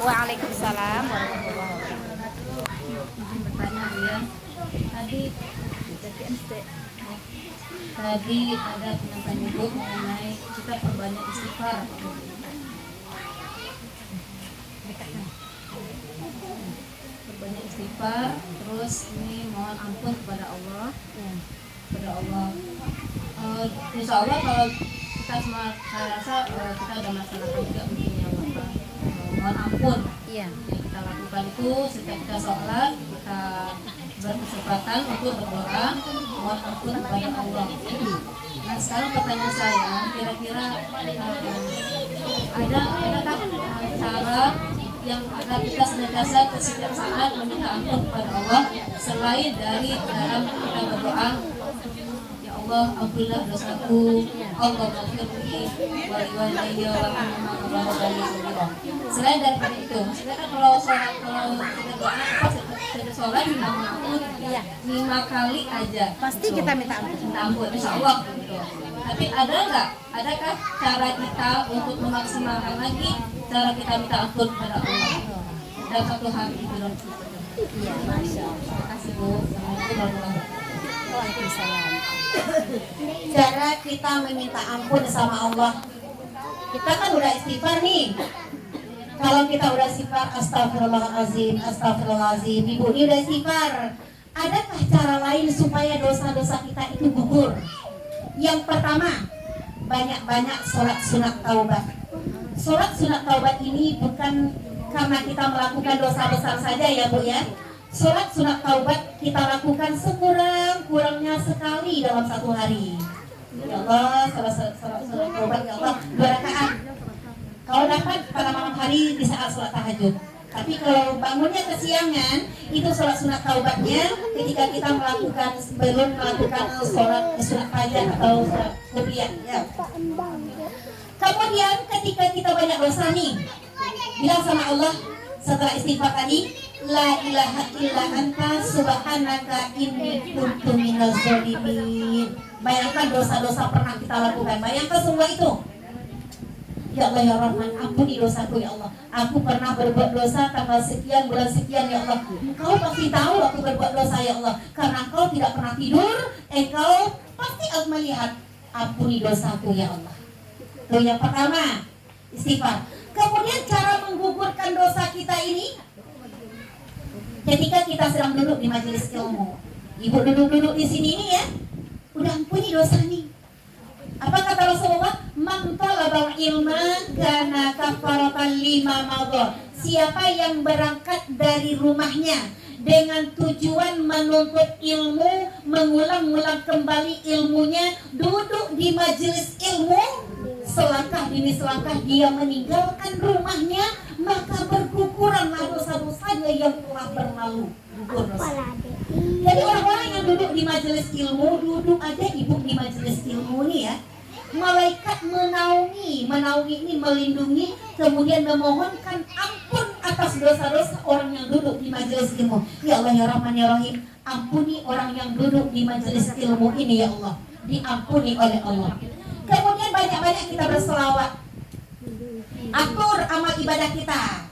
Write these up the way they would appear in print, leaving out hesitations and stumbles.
Waalaikumsalam warahmatullahi wabarakatuh. Izin bertanya Bu ya. Tadi tadi ada penyampaian Ibu mengenai kita perbanyak istighfar. Perbanyak istighfar, terus ini mohon ampun kepada Allah. Kepada Allah. Insya Allah kalau kita semua, saya rasa kita ada melaksanakan juga mungkin ya Bapak. Mohon ampun. Iya. Yang kita lakukan itu setiap kita sholat, kita berkesempatan untuk berdoa mohon ampun kepada Allah. Nah sekarang pertanyaan saya, kira-kira adakah cara yang agar kita senantiasa setiap saat meminta ampun kepada Allah selain dari dalam kita berdoa, ya Allah ampunilah dosaku, Allah maghfirli waliwalidayya warhamhuma. Selain daripada itu, maksudnya kan kalau kita doa kita sholat Iya. 5 kali aja Pasti kita minta ampun. minta ampun insya Allah gitu. Tapi adakah cara kita untuk memaksimalkan lagi cara kita minta ampun kepada Allah dalam satu hari itu? Iya, masya Allah. Terima kasih Bu. Assalamualaikum warahmatullahi wabarakatuh. Waalaikumsalam. Cara kita meminta ampun sama Allah, kita kan udah istighfar nih. Kalau kita udah istighfar, astagfirullahaladzim, astagfirullahaladzim, Ibu ini udah istighfar. Adakah cara lain supaya dosa-dosa kita itu gugur? Yang pertama, banyak-banyak sholat sunat taubat. Sholat sunat taubat ini bukan karena kita melakukan dosa besar saja ya Bu ya. Sholat sunat taubat kita lakukan sekurang-kurangnya sekali dalam satu hari. Ya Allah, sholat sunat taubat ya Allah 2 rakaat. Kalau dapat pada malam hari di saat sholat tahajud. Tapi kalau bangunnya kesiangan, itu sholat sunat taubatnya ketika kita melakukan sebelum melakukan sholat sunat fajar atau sholat kubliyah. Ya. Kemudian ketika kita banyak dosa nih, bilang sama Allah setelah istighfar tadi, la ilaha illa anta subhanaka inni kuntu minaz zalimin. Bayangkan dosa-dosa pernah kita lakukan. Bayangkan semua itu. Ya Allah ya Rahman, ampuni dosaku ya Allah. Aku pernah berbuat dosa tanggal sekian, bulan sekian ya Allah. Engkau pasti tahu aku berbuat dosa ya Allah. Karena Engkau tidak pernah tidur, Engkau pasti akan melihat. Ampuni dosaku ya Allah. Itu yang pertama, istighfar. Kemudian cara menggugurkan dosa kita ini, ketika kita sedang duduk di majelis ilmu. Ibu duduk-duduk di sini nih ya, udah ampuni dosa nih. Apa kata Rasulullah? Man talabal ilma kana kafaratan lima madha. Siapa yang berangkat dari rumahnya dengan tujuan menuntut ilmu, mengulang-ulang kembali ilmunya, duduk di majelis ilmu, selangkah demi selangkah dia meninggalkan rumahnya, maka berguguranlah dosa-dosanya yang telah berlalu. Gugur dosa. Jadi orang-orang yang duduk di majelis ilmu, duduk aja ibu di majelis ilmu nih ya, malaikat menaungi ini melindungi, kemudian memohonkan ampun atas dosa-dosa orang yang duduk di majelis ilmu. Ya Allah ya Rahman ya Rahim, ampuni orang yang duduk di majelis ilmu ini ya Allah, diampuni oleh Allah. Kemudian banyak-banyak kita berselawat, atur amal ibadah kita.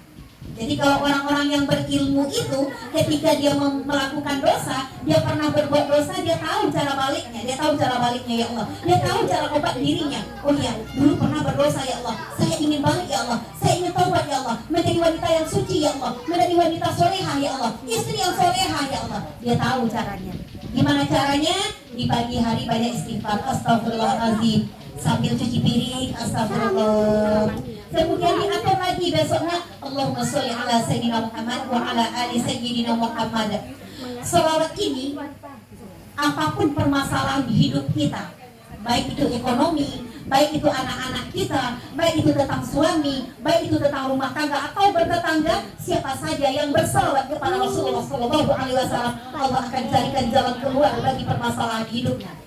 Jadi kalau orang-orang yang berilmu itu ketika dia melakukan dosa, dia pernah berbuat dosa, dia tahu cara baliknya, ya Allah. Dia tahu cara obat dirinya. Oh iya, dulu pernah berdosa ya Allah. Saya ingin balik ya Allah. Saya ingin taubat ya Allah. Menjadi wanita yang suci ya Allah. Menjadi wanita solehah ya Allah. Istri yang solehah ya Allah. Dia tahu caranya. Gimana caranya? Di pagi hari banyak istighfar, astagfirullahaladzim. Sambil cuci piring, astagfirullah. Kemudian diatur lagi besoknya, Allahumma sholli ala Sayyidina Muhammad wa ala ali Sayyidina Muhammad. Selawat ini, apapun permasalahan di hidup kita, baik itu ekonomi, baik itu anak-anak kita, baik itu tentang suami, baik itu tentang rumah tangga atau bertetangga, siapa saja yang berselawat kepada Rasulullah SAW, Allah akan carikan jalan keluar bagi permasalahan hidupnya.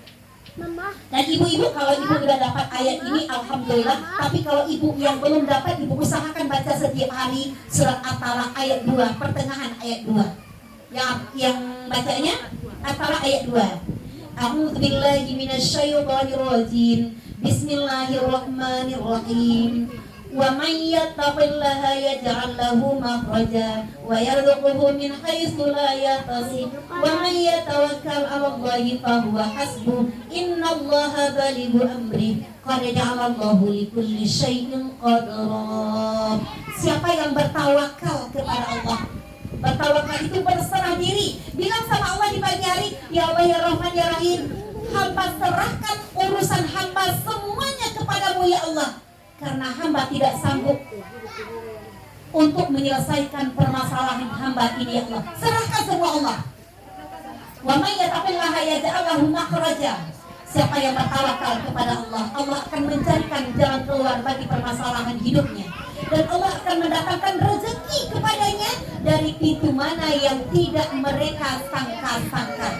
Dan ibu-ibu, kalau ibu sudah dapat ayat ini alhamdulillah. Tapi kalau ibu yang belum dapat, ibu usahakan baca setiap hari surat At-Talaq ayat 2, pertengahan ayat 2. Yang bacanya At-Talaq ayat 2. A'udzubillahi minasyaitonir rajim. Bismillahirrahmanirrahim. Wa may yattaqillaha yaj'al lahu makhraja wa yarzuqhu min haitsu la yahtasib wa may yatawakkal 'ala Allahi fa huwa hasbuh innallaha balighu amri qad ja'ala Allahu likulli syai'in qadra. Siapa yang bertawakal kepada Allah, bertawakal itu berserah diri, bilang sama Allah di pagi hari, ya Allah ya Rahman ya Rahim, hamba serahkan urusan hamba semuanya kepadamu ya Allah, karena hamba tidak sanggup untuk menyelesaikan permasalahan hamba ini ya Allah. Serahkan semua Allah. Wa may yattaqillaha yaj'al lahu makhraja. Siapa yang bertawakal kepada Allah, Allah akan mencarikan jalan keluar bagi permasalahan hidupnya. Dan Allah akan mendatangkan rezeki kepadanya dari pintu mana yang tidak mereka sangka-sangka.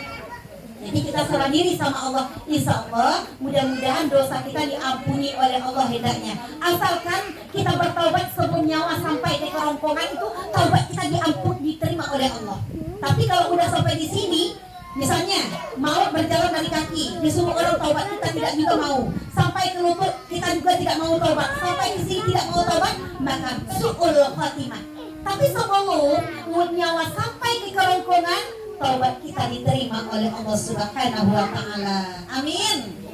Jadi kita serah diri sama Allah. Insya Allah mudah-mudahan dosa kita diampuni oleh Allah hendaknya. Asalkan kita bertaubat sebelum nyawa sampai ke kerongkongan, itu taubat kita diterima oleh Allah. Tapi kalau udah sampai di sini, misalnya mau berjalan dari kaki, disuruh orang taubat kita tidak juga mau. Sampai ke lutut kita juga tidak mau taubat. Sampai di sini tidak mau taubat, maka su'ul khatimah. Tapi sebelum nyawa sampai ke kerongkongan, taubat kita diterima oleh Allah Subhanahu wa taala. Amin.